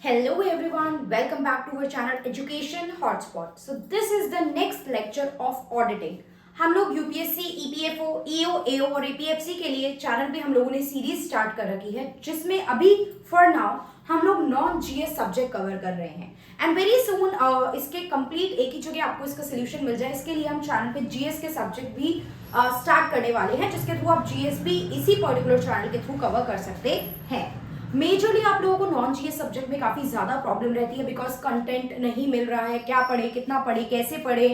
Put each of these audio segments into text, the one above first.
Hello everyone, welcome back to our channel Education Hotspot. So this is the next lecture of auditing. हम लोग UPSC, EPFO, EO, एओ और APFC के लिए channel पे हम लोगों ने सीरीज स्टार्ट कर रखी है जिसमें अभी फॉर नाउ हम लोग नॉन जीएस सब्जेक्ट कवर कर रहे हैं एंड वेरी सून इसके कंप्लीट एक ही जगह आपको इसका सोल्यूशन मिल जाए। इसके लिए हम चैनल पे जीएस के सब्जेक्ट भी स्टार्ट करने वाले हैं जिसके थ्रू आप जीएस भी इसी पर्टिकुलर चैनल के थ्रू कवर कर सकते हैं। मेजरली आप लोगों को नॉन जीएस सब्जेक्ट में काफी ज्यादा प्रॉब्लम रहती है बिकॉज कंटेंट नहीं मिल रहा है, क्या पढ़े, कितना पढ़े, कैसे पढ़े,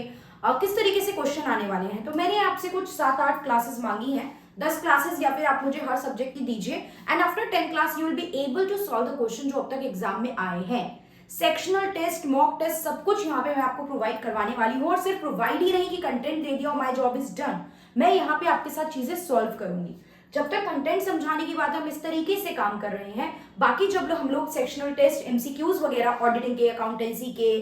किस तरीके से क्वेश्चन आने वाले हैं। तो मैंने आपसे कुछ 7-8 क्लासेस मांगी हैं, 10 क्लासेस या फिर आप मुझे हर सब्जेक्ट की दीजिए and after 10 class you will be able to solve the question जो अब तक एग्जाम में आए हैं। सेक्शनल टेस्ट, मॉक टेस्ट सब कुछ यहाँ पे मैं आपको प्रोवाइड करवाने वाली हूँ और सिर्फ प्रोवाइड ही नहीं कि कंटेंट दे दिया और माई जॉब इज डन, मैं यहाँ पे आपके साथ चीजें सॉल्व करूंगी। जब तक कंटेंट समझाने की बात हम इस तरीके से काम कर रहे हैं, बाकी जब हम लोग सेक्शनल टेस्ट, एमसीक्यूज वगैरह ऑडिटिंग के, अकाउंटेंसी के,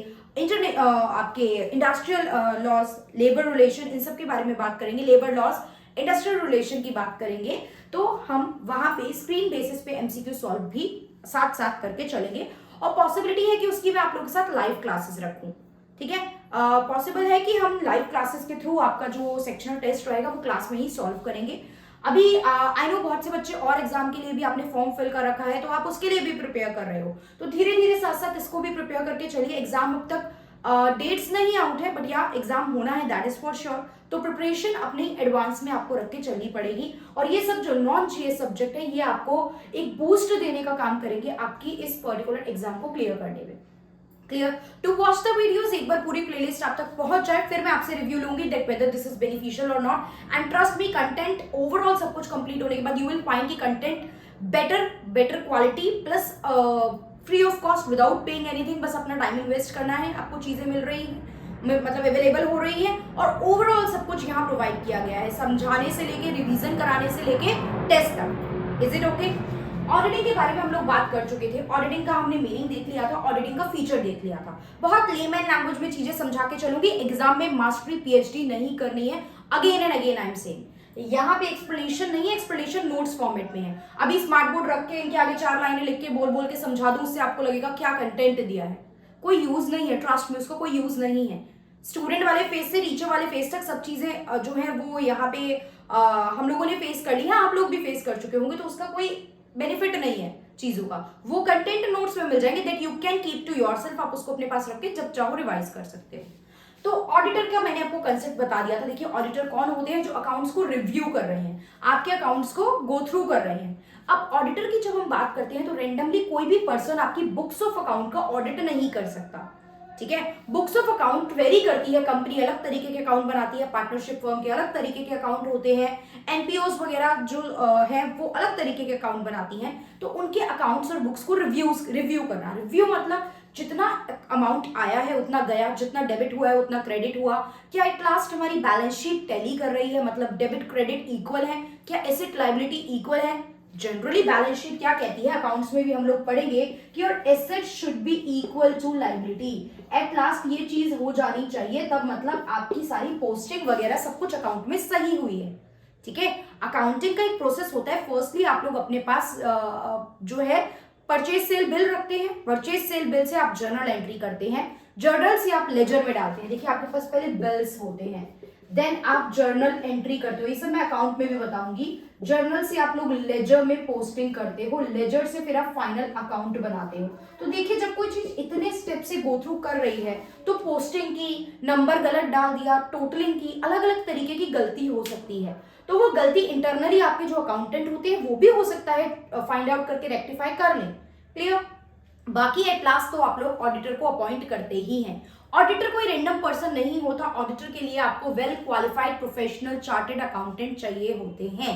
इंटरनेट आपके इंडस्ट्रियल लॉज, लेबर रिलेशन, इन सब के बारे में बात करेंगे, लेबर लॉज, इंडस्ट्रियल रिलेशन की बात करेंगे, तो हम वहां पे स्क्रीन बेसिस पे एमसीक्यू सॉल्व भी साथ साथ करके चलेंगे और पॉसिबिलिटी है कि उसकी मैं आप लोगों के साथ लाइव क्लासेस रखूं। ठीक है, पॉसिबल है कि हम लाइव क्लासेस के थ्रू आपका जो सेक्शनल टेस्ट रहेगा वो क्लास में ही सॉल्व करेंगे। अभी आई नो बहुत से बच्चे और एग्जाम के लिए भी आपने फॉर्म फिल कर रखा है तो आप उसके लिए भी प्रिपेयर कर रहे हो, तो धीरे धीरे साथ साथ इसको भी प्रिपेयर करके चलिए। एग्जाम अब तक डेट्स नहीं आउट है बट या एग्जाम होना है, दैट इज फॉर श्योर। तो प्रिपरेशन अपने एडवांस में आपको रख के चलनी पड़ेगी और ये सब जो नॉन जीएस सब्जेक्ट है ये आपको एक बूस्ट देने का काम करेंगे आपकी इस पर्टिकुलर एग्जाम को क्लियर करने में। Clear? To watch the videos एक बार पूरी प्लेलिस्ट आप तक पहुंच जाए, फिर मैं आपसे रिव्यू लूंगी that whether this is beneficial और not. And trust me, content overall सब कुछ कंप्लीट होने के बाद यू विल फाइंड की content better quality plus free of cost without paying anything. बस अपना टाइम इन्वेस्ट करना है, आपको चीजें मिल रही हैं, मतलब अवेलेबल हो रही है और ओवरऑल सब कुछ यहाँ प्रोवाइड किया गया है, समझाने से लेके रिवीजन कराने से लेके टेस्ट तक। Is it okay? ऑडिटिंग के बारे में हम लोग बात कर चुके थे, ऑडिटिंग का हमने मीनिंग देख लिया था, ऑडिटिंग का फीचर देख लिया था। बहुत लेमन लैंग्वेज में चीजें समझा के चलूंगी, एग्जाम में मास्टरी पीएचडी नहीं करनी है। Again and again I am saying, यहाँ पे एक्सप्लेनेशन नहीं है, एक्सप्लेनेशन नोट्स फॉर्मेट में है। अभी स्मार्ट बोर्ड रख के इनके आगे 4 लाइनें लिख के बोल बोल के समझा दूं, उससे आपको लगेगा क्या कंटेंट दिया है, कोई यूज नहीं है। ट्रस्ट में उसको कोई यूज नहीं है। स्टूडेंट वाले फेस से टीचर वाले फेस तक सब चीजें जो है वो यहाँ पे हम लोगों ने फेस कर ली है, आप लोग भी फेस कर चुके होंगे, तो उसका कोई बेनिफिट नहीं है चीजों का। वो कंटेंट नोट्स में मिल जाएंगे that you can keep to yourself, आप उसको अपने पास रख के जब चाहो रिवाइज कर सकते हो। तो ऑडिटर का मैंने आपको कंसेप्ट बता दिया था। देखिए, ऑडिटर कौन होते हैं? जो अकाउंट्स को रिव्यू कर रहे हैं, आपके अकाउंट्स को गो थ्रू कर रहे हैं। अब ऑडिटर की जब हम बात करते हैं तो रेंडमली कोई भी पर्सन आपकी बुक्स ऑफ अकाउंट का ऑडिट नहीं कर सकता। ठीक है, बुक्स ऑफ अकाउंट वेरी करती है, कंपनी अलग तरीके के अकाउंट बनाती है, पार्टनरशिप फर्म के अलग तरीके के अकाउंट होते हैं, एनपीओस वगैरह जो है वो अलग तरीके के अकाउंट बनाती हैं। तो उनके अकाउंट्स और बुक्स को रिव्यू करना, रिव्यू मतलब जितना अमाउंट आया है उतना गया, जितना डेबिट हुआ है उतना क्रेडिट हुआ, क्या एट लास्ट हमारी बैलेंस शीट टैली कर रही है, मतलब डेबिट क्रेडिट इक्वल है, क्या एसेट लायबिलिटी इक्वल है। जनरली बैलेंस शीट क्या कहती है, अकाउंट्स में भी हम लोग पढ़ेंगे कि your asset should be equal to liability. At last ये चीज हो जानी चाहिए, तब मतलब आपकी सारी पोस्टिंग वगैरह सब कुछ अकाउंट में सही हुई है। ठीक है, अकाउंटिंग का एक प्रोसेस होता है। फर्स्टली आप लोग अपने पास जो है परचेज सेल बिल रखते हैं, परचेज सेल बिल से आप जर्नल एंट्री करते हैं, जर्नल से आप लेजर में डालते हैं। देखिए, आपके पास पहले बिल्स होते हैं, देन आप जर्नल एंट्री करते हो, ये सब मैं अकाउंट में भी बताऊंगी। जर्नल से आप लोग लेजर में पोस्टिंग करते हो, लेजर से फिर आप फाइनल अकाउंट बनाते हो। तो देखिए, जब कोई चीज इतने स्टेप से गो थ्रू कर रही है तो पोस्टिंग की, नंबर गलत डाल दिया, टोटलिंग की, अलग अलग तरीके की गलती हो सकती है। तो वो गलती इंटरनली आपके जो अकाउंटेंट होते हैं वो भी हो सकता है फाइंड आउट करके रेक्टिफाई कर लें। क्लियर? बाकी एट लास्ट तो आप लोग ऑडिटर को अपॉइंट करते ही हैं। ऑडिटर कोई रैंडम पर्सन नहीं होता, ऑडिटर के लिए आपको well qualified professional chartered accountant चाहिए होते हैं।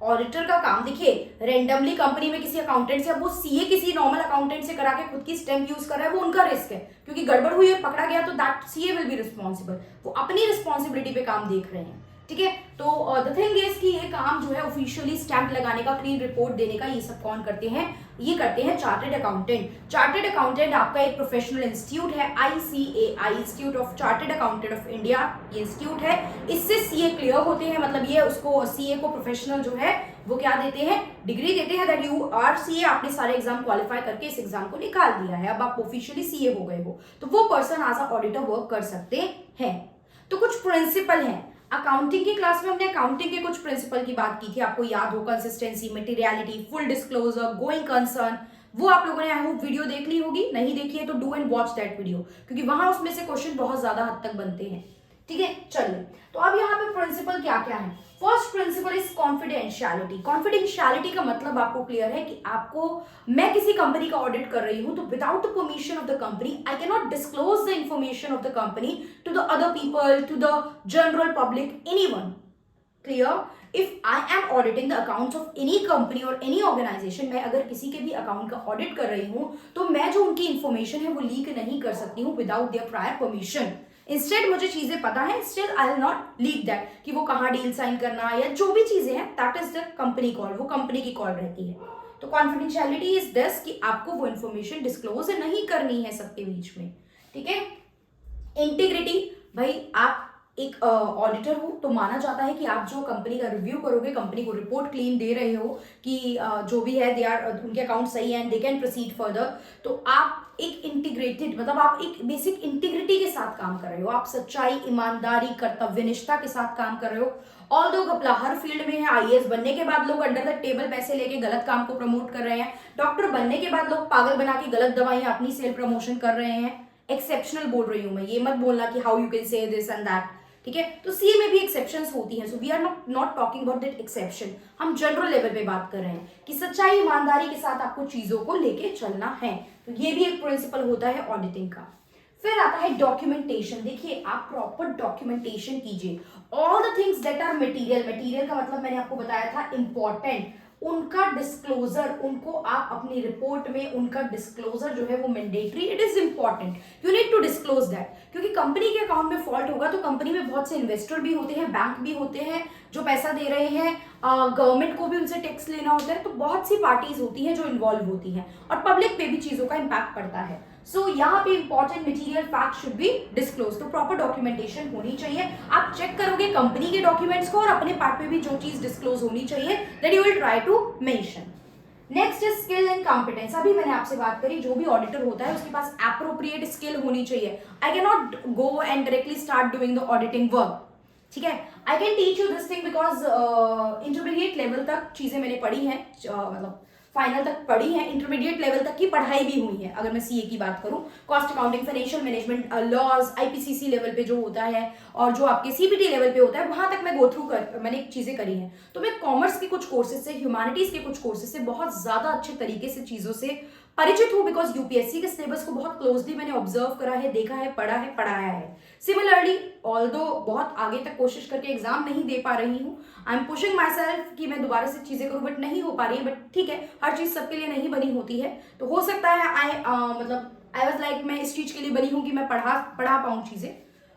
ऑडिटर का काम देखिए, रैंडमली कंपनी में किसी अकाउंटेंट से, अब वो सीए किसी नॉर्मल अकाउंटेंट से करा के खुद की स्टैम्प यूज कर रहा है, वो उनका रिस्क है, क्योंकि गड़बड़ हुई और पकड़ा गया तो that CA will be responsible. वो अपनी रिस्पॉन्सिबिलिटी पे काम देख रहे हैं। ठीक है, तो द थिंग इज कि ये काम जो है ऑफिशियली स्टैंप लगाने का, क्लीन रिपोर्ट देने का, ये सब कौन करते हैं? ये करते हैं चार्टेड अकाउंटेंट। चार्टेड अकाउंटेंट आपका एक प्रोफेशनल इंस्टीट्यूट है, ICAI, institute of chartered accountant of India, ये इंस्टीट्यूट है। इससे सीए क्लियर होते हैं, मतलब ये उसको सीए को प्रोफेशनल जो है वो क्या देते हैं, डिग्री देते हैं दैट यू आर सीए, आपने सारे एग्जाम क्वालिफाई करके इस एग्जाम को निकाल दिया है, अब आप ऑफिशियली सीए हो गए हो, तो वो person as a auditor work कर सकते हैं। तो कुछ प्रिंसिपल हैं अकाउंटिंग की क्लास में, हमने अकाउंटिंग के कुछ प्रिंसिपल की बात की थी, आपको याद हो, consistency, materiality, full disclosure, going concern, वो आप लोगों ने आई होप वीडियो देख ली होगी, नहीं देखी है तो do and watch that video, क्योंकि वहां उसमें से क्वेश्चन बहुत ज्यादा हद तक बनते हैं। ठीक है, चलिए, तो अब यहाँ पे प्रिंसिपल क्या क्या है। First principle is confidentiality. Confidentiality का मतलब आपको क्लियर है कि आपको, मैं किसी कंपनी का ऑडिट कर रही हूं तो without the permission of the company I can not disclose the information of the company to the other people, to the general public, anyone. Clear? If I am auditing the accounts of any company और any organization, मैं अगर किसी के भी account का audit कर रही हूं तो मैं जो उनकी इंफॉर्मेशन है वो लीक नहीं कर सकती हूँ without their prior permission. Instead मुझे चीजें पता है, still I will not leak that, कि वो कहाँ डील साइन करना या जो भी चीजें हैं, that is the company call, वो कंपनी की कॉल रहती है। तो कॉन्फिडेंशियलिटी इज दिस कि आपको वो इंफॉर्मेशन डिस्क्लोज नहीं करनी है सबके बीच में। ठीक है। इंटीग्रिटी, भाई आप एक ऑडिटर हो तो माना जाता है कि आप जो कंपनी का रिव्यू करोगे, कंपनी को रिपोर्ट क्लीन दे रहे हो कि जो भी है दे आर, उनके अकाउंट सही है and they can proceed further, तो आप एक इंटीग्रेटेड, मतलब आप एक बेसिक इंटीग्रिटी के साथ काम कर रहे हो, आप सच्चाई, ईमानदारी, कर्तव्यनिष्ठा के साथ काम कर रहे हो। ऑल दो घपला हर फील्ड में है, आईएएस बनने के बाद लोग अंडर द टेबल पैसे लेके गलत काम को प्रमोट कर रहे हैं, डॉक्टर बनने के बाद लोग पागल बना के गलत दवाइयां अपनी सेल प्रमोशन कर रहे हैं। एक्सेप्शनल बोल रही हूं मैं, ये मत बोलना कि how you can say this and that. ठीक है, तो सीए में भी एक्सेप्शंस होती हैं, so we are not talking about that exception, हम जनरल लेवल पे बात कर रहे हैं कि सच्चाई, ईमानदारी के साथ आपको चीजों को लेके चलना है। तो ये भी एक प्रिंसिपल होता है ऑडिटिंग का। फिर आता है डॉक्यूमेंटेशन। देखिए, आप प्रॉपर डॉक्यूमेंटेशन कीजिए, all the things that are material, material का मतलब मैंने आपको बताया था इंपॉर्टेंट, उनका डिस्क्लोजर, उनको आप अपनी रिपोर्ट में उनका डिस्क्लोजर जो है वो mandatory, it is important, you need to disclose that, क्योंकि कंपनी के अकाउंट में फॉल्ट होगा तो कंपनी में बहुत से इन्वेस्टर भी होते हैं, बैंक भी होते हैं जो पैसा दे रहे हैं, गवर्नमेंट को भी उनसे टैक्स लेना होता है, तो बहुत सी पार्टीज होती हैं जो इन्वॉल्व होती हैं और पब्लिक पे भी चीजों का इंपैक्ट पड़ता है। सो यहाँ पे important material fact should be disclose, तो प्रॉपर डॉक्यूमेंटेशन होनी चाहिए। आप चेक करोगे कंपनी के डॉक्यूमेंट्स को और अपने पार्ट पे भी जो चीज डिस्क्लोज होनी चाहिए, that you will try to mention. Next is skill and competence. अभी मैंने आपसे बात करी, जो भी ऑडिटर होता है उसके पास एप्रोप्रिएट स्किल होनी चाहिए। आई can not go and directly start doing the auditing work. ठीक है, I can teach you this thing because intermediate level तक चीजें मैंने पढ़ी हैं, मतलब फाइनल तक पढ़ी है, इंटरमीडिएट लेवल तक की पढ़ाई भी हुई है। अगर मैं सीए की बात करूं, cost accounting, financial management, laws, IPCC level पे जो होता है और जो आपके सीपीटी लेवल पे होता है, वहां तक मैं गो थ्रू मैंने चीजें करी हैं। तो मैं कॉमर्स के कुछ कोर्सेज से, ह्यूमैनिटीज के कुछ कोर्सेज से बहुत ज्यादा अच्छे तरीके से चीजों से परिचित हूं, बिकॉज यूपीएससी के सिलेबस को बहुत क्लोजली मैंने ऑब्जर्व करा है, देखा है, पढ़ाया है। सिमिलरली, ऑल्दो बहुत आगे तक कोशिश करके एग्जाम नहीं दे पा रही हूँ, I am pushing my self कि मैं दोबारा से चीजें करूँ, बट नहीं हो पा रही है। बट ठीक है, हर चीज सबके लिए नहीं बनी होती है, तो हो सकता है आई वाज लाइक मैं इस चीज के लिए बनी हूँ कि मैं पढ़ा पाऊँ चीजें।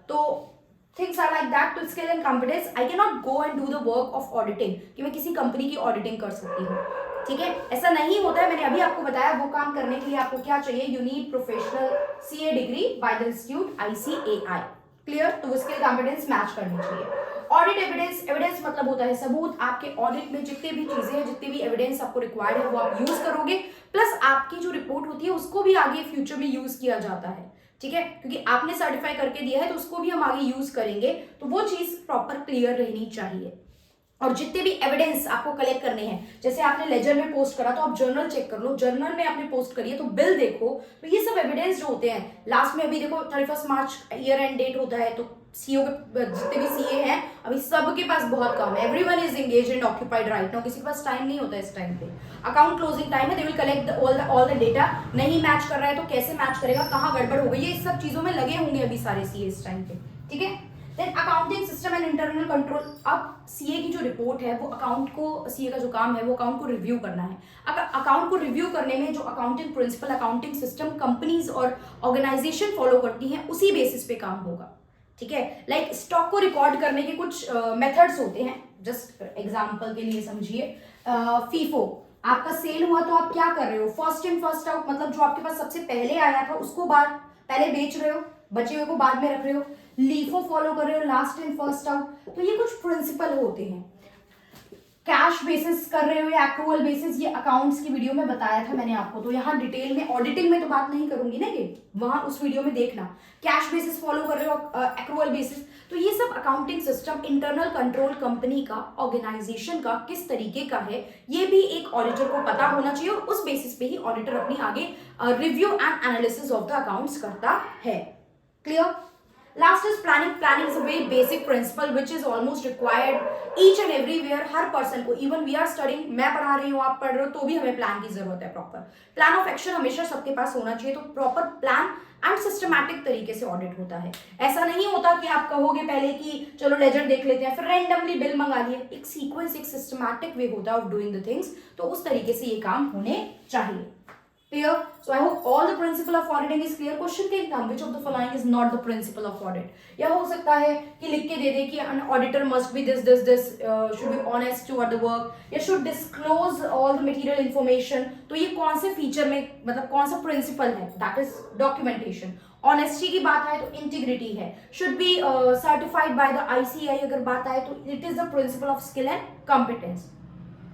तो things are like that to skill and competence. I can not go and do the work of auditing, कि मैं किसी कंपनी की ऑडिटिंग कर सकती हूँ। ठीक है, ऐसा नहीं होता है। मैंने अभी आपको बताया वो काम करने के लिए आपको क्या चाहिए, you need professional CA degree by the institute ICAI। Clear? तो वो स्किल कॉम्पिटेंस मैच करनी चाहिए। ऑडिट एविडेंस, एविडेंस मतलब होता है सबूत। आपके ऑडिट में जितने भी चीजें हैं, जितने भी एविडेंस आपको रिक्वायर्ड है वो आप यूज करोगे, प्लस आपकी जो रिपोर्ट होती है उसको भी आगे फ्यूचर में यूज किया जाता है। ठीक है, क्योंकि आपने सर्टिफाई करके दिया है तो उसको भी हम आगे यूज करेंगे, तो वो चीज प्रॉपर क्लियर रहनी चाहिए। और जितने भी एविडेंस आपको कलेक्ट करने हैं, जैसे आपने लेजर में पोस्ट करा तो आप जर्नल चेक कर लो, जर्नल में आपने पोस्ट करी है तो बिल देखो, तो ये सब एविडेंस जो होते हैं। लास्ट में अभी देखो 31 मार्च ईयर एंड डेट होता है, तो सीओ के जितने भी सीए हैं अभी सबके पास बहुत कम है, everyone is engaged and occupied right now, किसी के पास टाइम नहीं होता इस टाइम पे। अकाउंट क्लोजिंग टाइम है, they will collect all the data. नहीं मैच कर रहा है तो कैसे मैच करेगा, कहाँ गड़बड़ हो गई, ये सब चीजों में लगे होंगे अभी सारे सीए इस टाइम पे। ठीक है, then accounting system and internal control. अब सीए की जो रिपोर्ट है वो अकाउंट को, सीए का जो काम है वो अकाउंट को रिव्यू करना है। अगर अकाउंट को रिव्यू करने में जो accounting principle, accounting system companies और ऑर्गेनाइजेशन फॉलो करती हैं उसी बेसिस पे काम होगा। ठीक है, लाइक स्टॉक को रिकॉर्ड करने के कुछ मेथड्स होते हैं, जस्ट एग्जाम्पल के लिए समझिए। फीफो, आपका सेल हुआ तो आप क्या कर रहे हो, फर्स्ट इन फर्स्ट आउट, मतलब जो आपके पास सबसे पहले आया था उसको पहले बेच रहे हो, बचे हुए को बाद में रख रहे हो। लीफो फॉलो कर रहे हो, लास्ट इन फर्स्ट आउट। तो ये कुछ प्रिंसिपल होते हैं। कैश बेसिस कर रहे हो या एक्रूअल बेसिस, ये अकाउंट्स की वीडियो में बताया था मैंने आपको, तो यहाँ डिटेल में ऑडिटिंग में तो बात नहीं करूंगी ना, कि वहां उस वीडियो में देखना कैश बेसिस फॉलो कर रहे हो, एक्रूअल बेसिस। तो ये सब accounting system internal control company का, ऑर्गेनाइजेशन का किस तरीके का है, ये भी एक ऑडिटर को पता होना चाहिए, और उस बेसिस पे ही ऑडिटर अपनी आगे review and analysis of the accounts करता है। Clear? Last is planning. Planning is a very basic principle which is almost required each and everywhere. Her person को, even we are studying, मैं पढ़ा रही हूँ, आप पढ़ रहे हो, तो भी हमें प्लान की जरूरत है। प्रॉपर प्लान ऑफ एक्शन हमेशा सबके पास होना चाहिए। तो प्रॉपर प्लान एंड सिस्टमैटिक तरीके से ऑडिट होता है। ऐसा नहीं होता कि आप कहोगे पहले कि चलो लेजर देख लेते हैं, फिर रैंडमली बिल मंगा लिए। एक सीक्वेंस, एक सिस्टमैटिक वे होता है ऑफ डूइंग द थिंग्स, तो उस तरीके से ये काम होने चाहिए। Clear? So I hope all the principle of auditing is clear. Question के exam, which of the following is not the principle of audit? या हो सकता है कि लिख के दे दे कि an auditor must be this, should be honest toward the work, या should disclose all the material information. तो ये कौन से फीचर में, मतलब कौन सा प्रिंसिपल है? That is documentation. ऑनेस्टी की बात आए तो इंटीग्रिटी है। Should be certified by the ICAI अगर बात आए तो it is the principle of skill and competence.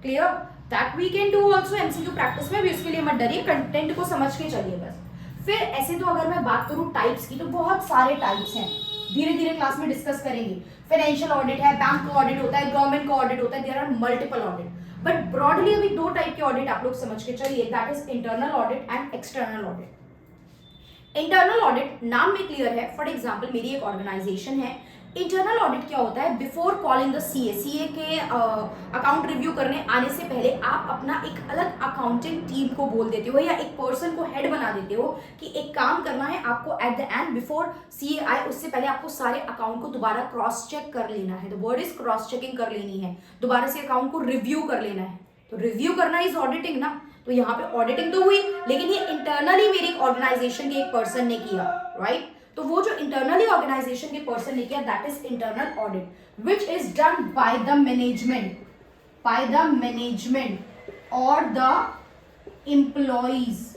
Clear? That we can do also MCQ practice में भी, उसके लिए मत डरिए, कंटेंट को समझ के चलिए बस। फिर ऐसे तो अगर मैं बात करूं टाइप्स की, तो बहुत सारे टाइप्स हैं, धीरे धीरे क्लास में डिस्कस करेंगे। फाइनेंशियल ऑडिट है, बैंक का ऑडिट होता है, गवर्नमेंट का ऑडिट होता है, there are multiple audit, but broadly अभी दो टाइप के ऑडिट आप लोग समझ के चलिए, that is internal audit and external audit. Internal audit नाम में क्लियर है। फॉर एग्जाम्पल मेरी एक ऑर्गेनाइजेशन है, इंटरनल ऑडिट क्या होता है? बिफोर कॉलिंग द सीए के अकाउंट रिव्यू करने आने से पहले आप अपना एक अलग अकाउंटिंग टीम को बोल देते हो, या एक पर्सन को हेड बना देते हो कि एक काम करना है आपको, at the end before CA आए उससे पहले आपको सारे अकाउंट को दोबारा क्रॉस चेक कर लेना है। The word is cross checking, कर लेनी है, दोबारा से अकाउंट को रिव्यू कर लेना है। तो रिव्यू करना इज ऑडिटिंग ना। तो यहाँ पे ऑडिटिंग तो हुई, लेकिन ये इंटरनली मेरी ऑर्गेनाइजेशन के एक पर्सन ने किया, राइट? तो वो जो इंटरनली ऑर्गेनाइजेशन के पर्सन ने किया, that is internal audit, which is done by the management और the employees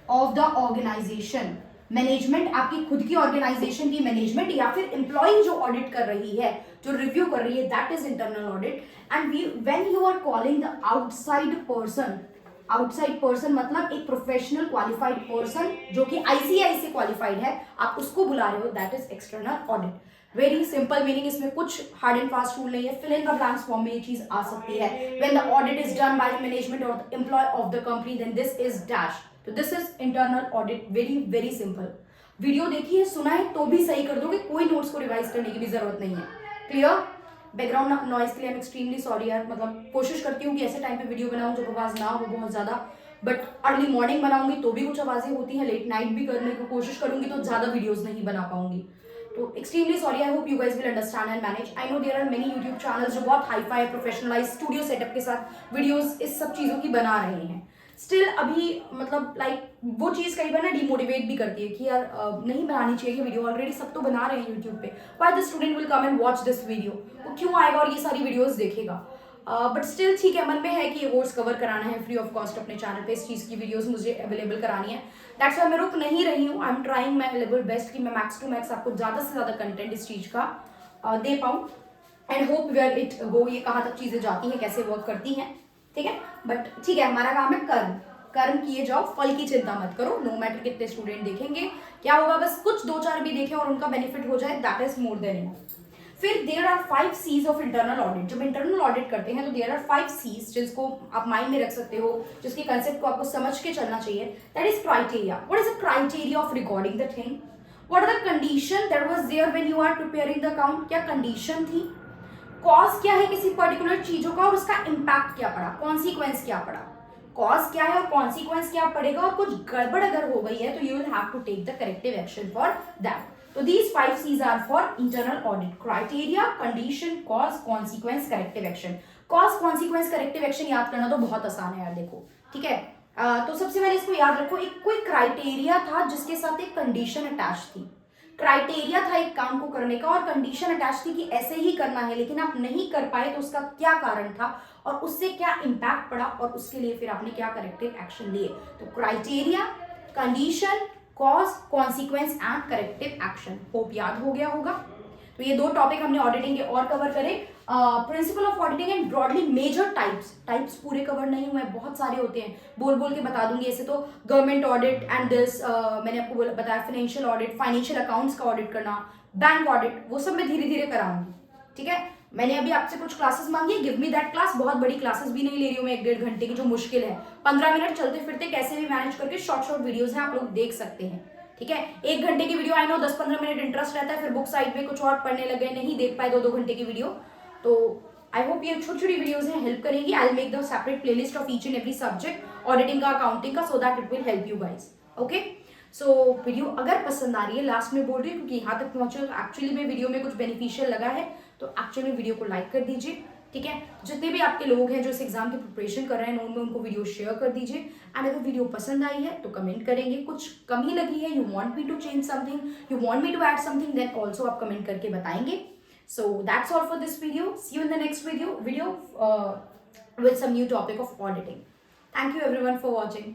of the organisation. Management आपकी खुद की ऑर्गेनाइजेशन की मैनेजमेंट, या फिर एम्प्लॉई जो ऑडिट कर रही है, जो रिव्यू कर रही है, that is internal audit. And when you are calling the outside person मतलब एक प्रोफेशनल क्वालिफाइड पर्सन जो कि ICAI से क्वालिफाइड है, आप उसको बुला रहे हो, that is external audit. Very simple meaning, इसमें कुछ हार्ड एंड फास्ट रूल नहीं है, fill in the blanks form में ये चीज आ सकती है। When the audit is done by the management और the employee of the company, then this is dash. तो this is internal audit. Very very simple. Video देखी है, सुना है तो भी सही कर दोगे, कोई नोट्स को रिवाइज करने की भी जरूरत नहीं है। क्लियर? बैकग्राउंड नॉइज के लिए आई एम एक्सट्रीमली सॉरी यार, मतलब कोशिश करती हूँ कि ऐसे टाइम पे वीडियो बनाऊँ जब आवाज ना हो बहुत ज्यादा, बट अर्ली मॉर्निंग बनाऊंगी तो भी कुछ आवाजें होती हैं, लेट नाइट भी करने की कोशिश करूंगी तो ज्यादा वीडियोस नहीं बना पाऊंगी। तो extremely sorry, I hope you guys will understand and manage. I know there are many YouTube channels जो बहुत hifi professionalize studio setup के साथ वीडियोस इस सब चीजों की बना रहे हैं। स्टिल अभी मतलब लाइक वो चीज कई बार ना डिमोटिवेट भी करती है कि यार नहीं बनानी चाहिए कि वीडियो, ऑलरेडी सब तो बना रहे हैं यूट्यूब पे, why the student will come and watch this video, वो क्यों आएगा और ये सारी वीडियोस देखेगा? बट स्टिल ठीक है, मन में है कि ये कोर्स कवर कराना है फ्री ऑफ कॉस्ट अपने चैनल पे, इस चीज़ की वीडियोस मुझे अवेलेबल करानी है। दैट्स वाई मैं रुक नहीं रही हूँ, I am trying my level best कि मैं मैक्स टू मैक्स आपको ज़्यादा से ज़्यादा कंटेंट इस चीज़ का दे पाऊँ, and hope where it go, ये कहाँ तक चीज़ें जाती हैं, कैसे वर्क करती हैं, ठीक है? बट ठीक है, हमारा काम है कर्म किए जाओ, फल की चिंता मत करो। नो मैटर कितने स्टूडेंट देखेंगे, क्या होगा, बस कुछ दो चार भी देखें और उनका बेनिफिट हो जाए, that is more than enough. फिर there are 5 C's of internal audit. जब इंटरनल ऑडिट करते हैं तो देयर आर 5 C's जिसको आप माइंड में रख सकते हो, जिसके कंसेप्ट को आपको समझ के चलना चाहिए। That is criteria. What is the criteria of recording the thing? What are the condition that was there when you are preparing the account? क्या कंडीशन थी? कॉज क्या है किसी पर्टिकुलर चीजों का और उसका इम्पैक्ट क्या पड़ा, कॉन्सिक्वेंस क्या पड़ा? कॉज क्या है और कॉन्सिक्वेंस क्या पड़ेगा, और कुछ गड़बड़ अगर हो गई है तो you will have to take the corrective action for that. तो these 5 C's are for internal audit: criteria, condition, cause, consequence, corrective action. Cause, consequence, corrective action याद करना तो बहुत आसान है यार, देखो ठीक है। तो सबसे पहले इसको याद रखो, एक कोई क्राइटेरिया था जिसके साथ एक कंडीशन अटैच थी। क्राइटेरिया था एक काम को करने का और कंडीशन अटैच थी कि ऐसे ही करना है, लेकिन आप नहीं कर पाए तो उसका क्या कारण था और उससे क्या इम्पैक्ट पड़ा और उसके लिए फिर आपने क्या करेक्टिव एक्शन लिए। तो criteria, condition, cause, consequence and corrective action. Hope याद हो गया होगा। तो ये दो टॉपिक हमने ऑडिटिंग के और कवर करे। Principle of auditing and broadly major types पूरे कवर नहीं हुए हैं, बहुत सारे होते हैं, बोल बोल के बता दूंगी। ऐसे तो गवर्नमेंट ऑडिट एंड दिस, मैंने आपको बताया फाइनेंशियल ऑडिट, फाइनेंशियल अकाउंट्स का ऑडिट करना, बैंक ऑडिट, वो सब मैं धीरे धीरे कराऊंगी, ठीक है। मैंने अभी आपसे कुछ क्लासेस मांगी है, गिव मी दैट क्लास। बहुत बड़ी क्लासेस भी नहीं ले रही हूँ मैं, 1-1.5 घंटे की, जो मुश्किल है। 15 मिनट चलते फिरते कैसे भी मैनेज करके शॉर्ट वीडियोज हैं, आप लोग देख सकते हैं, ठीक है। 1 घंटे की video I know 10-15 minute interest रहता है, फिर बुक साइड में कुछ और पढ़ने लगे, नहीं देख पाए 2-2 घंटे की वीडियो। तो आई होप ये छोटी छोटी वीडियोज हैं, हेल्प करेंगी। I will make the separate playlist of each and every subject, auditing का, अकाउंटिंग का, so that it will help you guys. Okay, so video अगर पसंद आ रही है, लास्ट में बोल रही हूँ क्योंकि यहाँ तक पहुंचे एक्चुअली में वीडियो में कुछ बेनिफिशियल लगा है, तो एक्चुअली वीडियो को लाइक कर दीजिए, ठीक है। जितने भी आपके लोग हैं जो इस एग्जाम की प्रिपरेशन कर रहे हैं, नोट में उनको वीडियो शेयर कर दीजिए। एंड अगर वीडियो पसंद आई है तो कमेंट करेंगे, कुछ कमी लगी है, you want me to change something, you want me to add something, then also आप कमेंट करके बताएंगे। So that's all for this video. See you in the next video with some new topic of auditing. Thank you everyone for watching.